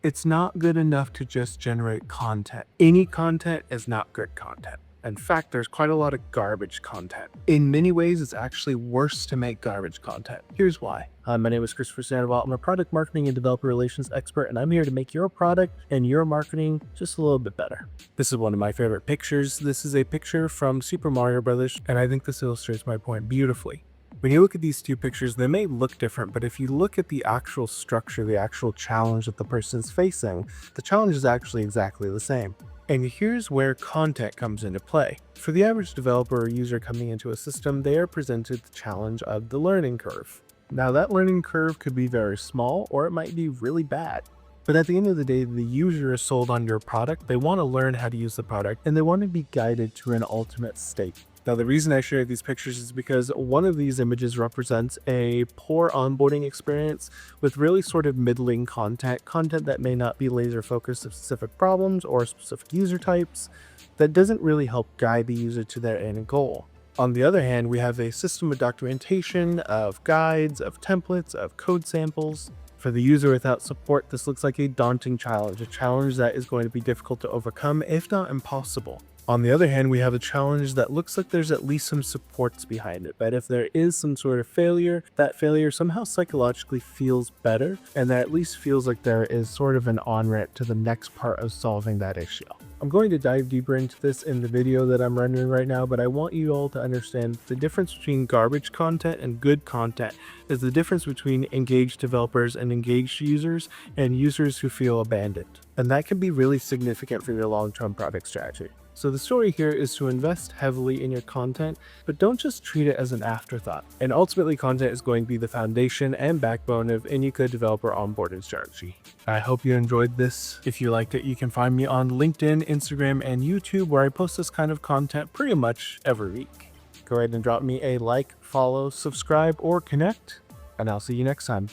It's not good enough to just generate content. Any content is not good content. In fact, there's quite a lot of garbage content. In many ways, it's actually worse to make garbage content. Here's why. Hi, my name is Christopher Sandoval. I'm a product marketing and developer relations expert, and I'm here to make your product and your marketing just a little bit better. This is one of my favorite pictures. This is a picture from Super Mario Brothers, and I think this illustrates my point beautifully. When you look at these two pictures, they may look different, but if you look at the actual structure, the actual challenge that the person's facing, the challenge is actually exactly the same. And here's where content comes into play. For the average developer or user coming into a system, they are presented the challenge of the learning curve. Now that learning curve could be very small, or it might be really bad. But at the end of the day, the user is sold on your product. They want to learn how to use the product, and they want to be guided to an ultimate state. Now, the reason I share these pictures is because one of these images represents a poor onboarding experience with really sort of middling content that may not be laser focused on specific problems or specific user types, that doesn't really help guide the user to their end goal. On the other hand, we have a system of documentation, of guides, of templates, of code samples. For the user without support, this looks like a daunting challenge, a challenge that is going to be difficult to overcome, if not impossible. On the other hand, we have a challenge that looks like there's at least some supports behind it, but if there is some sort of failure, that failure somehow psychologically feels better, and that at least feels like there is sort of an on-ramp to the next part of solving that issue. I'm going to dive deeper into this in the video that I'm rendering right now, but I want you all to understand the difference between garbage content and good content is the difference between engaged developers and engaged users and users who feel abandoned. And that can be really significant for your long-term product strategy. So the story here is to invest heavily in your content, but don't just treat it as an afterthought. And ultimately, content is going to be the foundation and backbone of any good developer onboarding strategy. I hope you enjoyed this. If you liked it, you can find me on LinkedIn, Instagram, and YouTube, where I post this kind of content pretty much every week. Go ahead and drop me a like, follow, subscribe, or connect, and I'll see you next time.